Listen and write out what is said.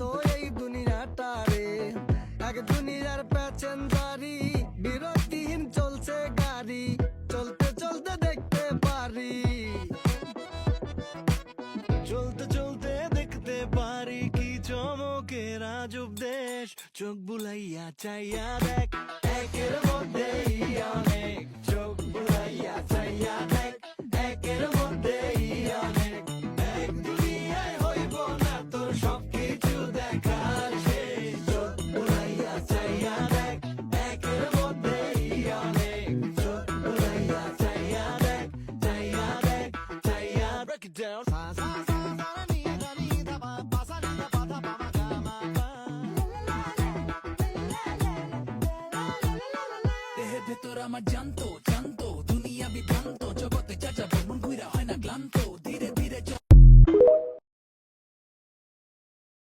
তো এই দুনিয়াটা রে, এক দুনিয়ার প্যাসেঞ্জারি, বিরতিহীন চলছে গাড়ি, চলতে চলতে দেখতে পারি, চলতে চলতে দেখতে পারি কি চমকের আজব দেশ। চোখ বুলাইয়া চাইয়া দেখ, একের মধ্যেই অনেক। চোখ বুলাইয়া চাইয়া দেখ।